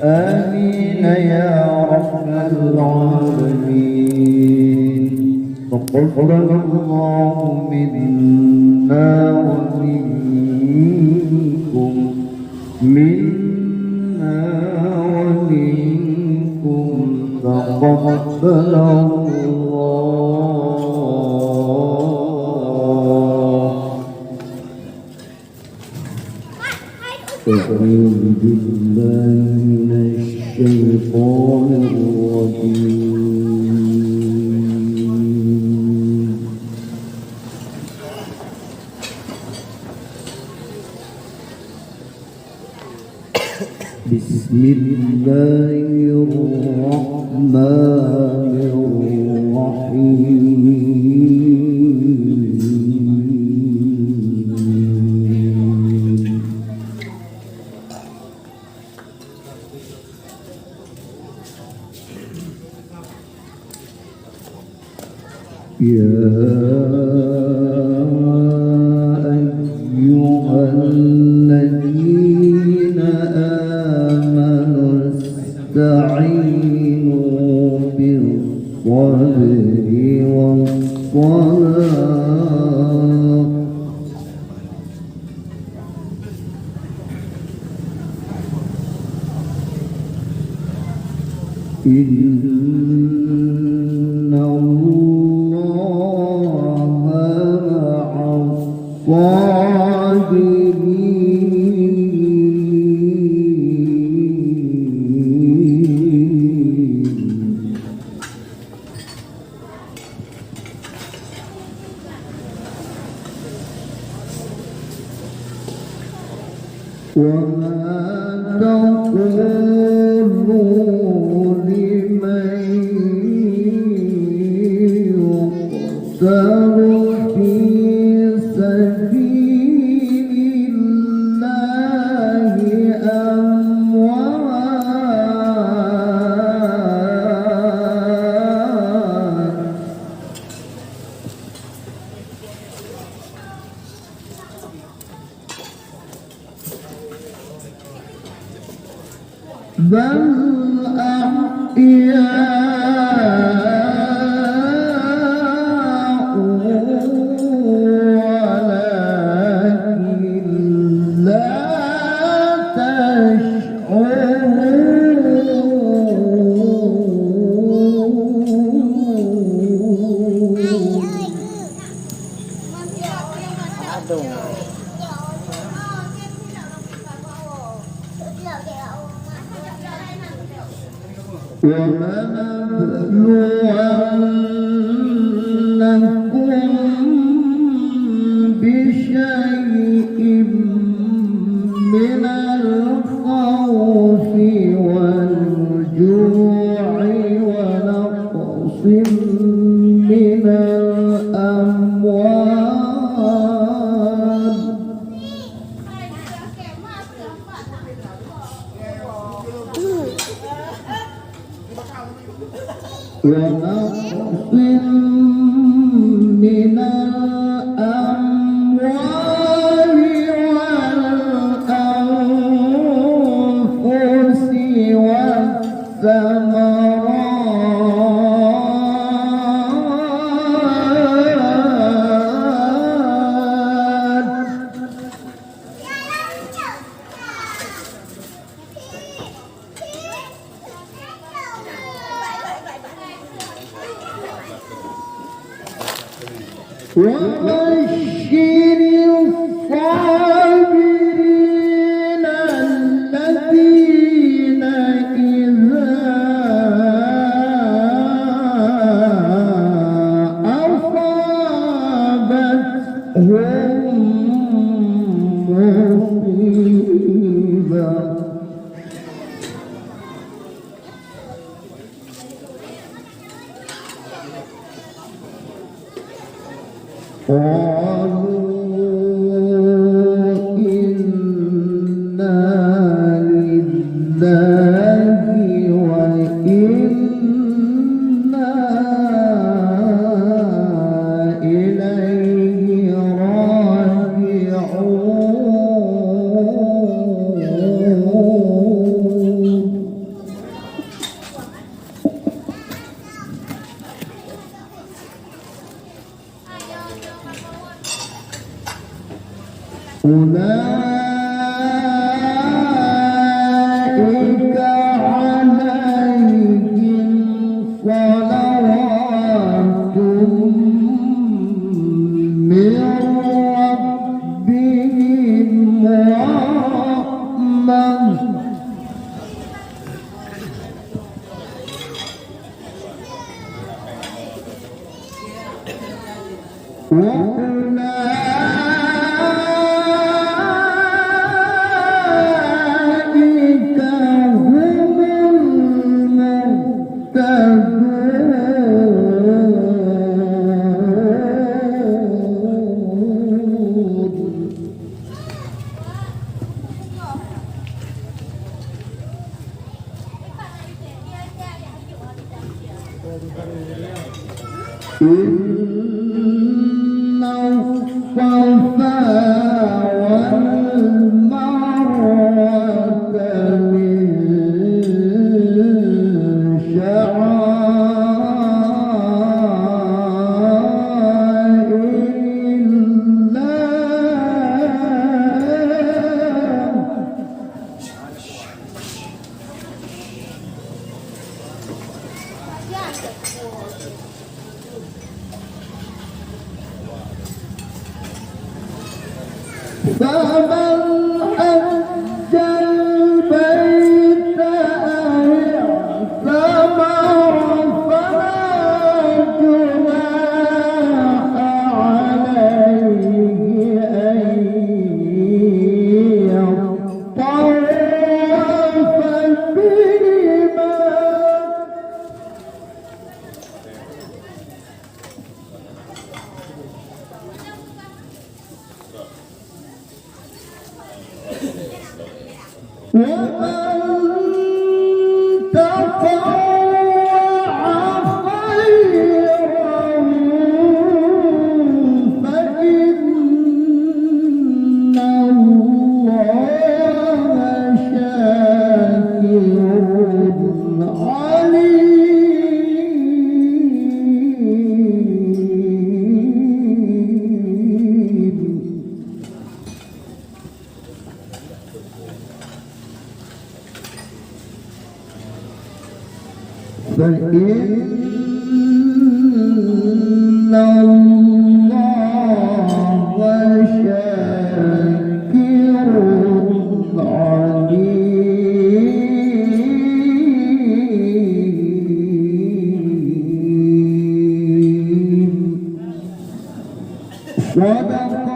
آمين يا رب العالمين. تقبل الله منا ومنكم تقبل الله. أعوذ بالله من الشيطان الرجيم. بسم الله الرحمن الرحيم. يا أيها الذين آمنوا استعينوا بالصبر والصلاة إن الله مع الصابرين. وما تقولوا لمن يقتل في سبيل الله أموات بل أحياء ولكن لا ولنبلونكم بشيء من الخوف والجوع ونقص من الأموال ونقص من الأموال والأنفس وبشر الصابرين الذين إذا أصابتهم مصيبة قالوا إنا لله وإنا إليه راجعون. أولئك عليهم صلوات من ربهم ورحمة وأولئك هم المهتدون. إن الصفا والمروة من شعائر فمن حج البيت أو اعتمر فلا جناح عليه أن يطوف بهما ومن تطوع خيرا فإن الله شاكر عليم. فإن الله شاكر عليم. صدق